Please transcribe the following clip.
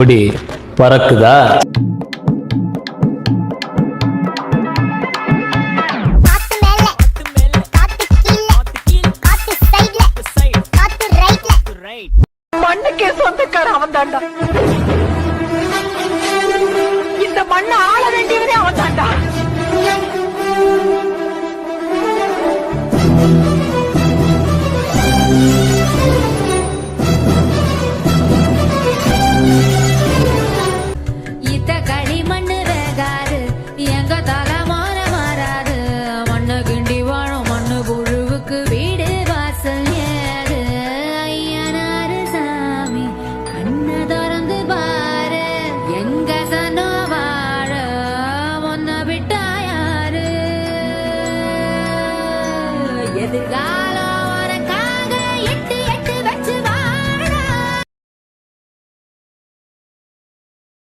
இப்படி பறக்குதா? மண்ணுக்கே சொந்தக்கார அவன் தாண்டா. இந்த மண்ணை ஆள வேண்டியவனே அவன் தாண்டா.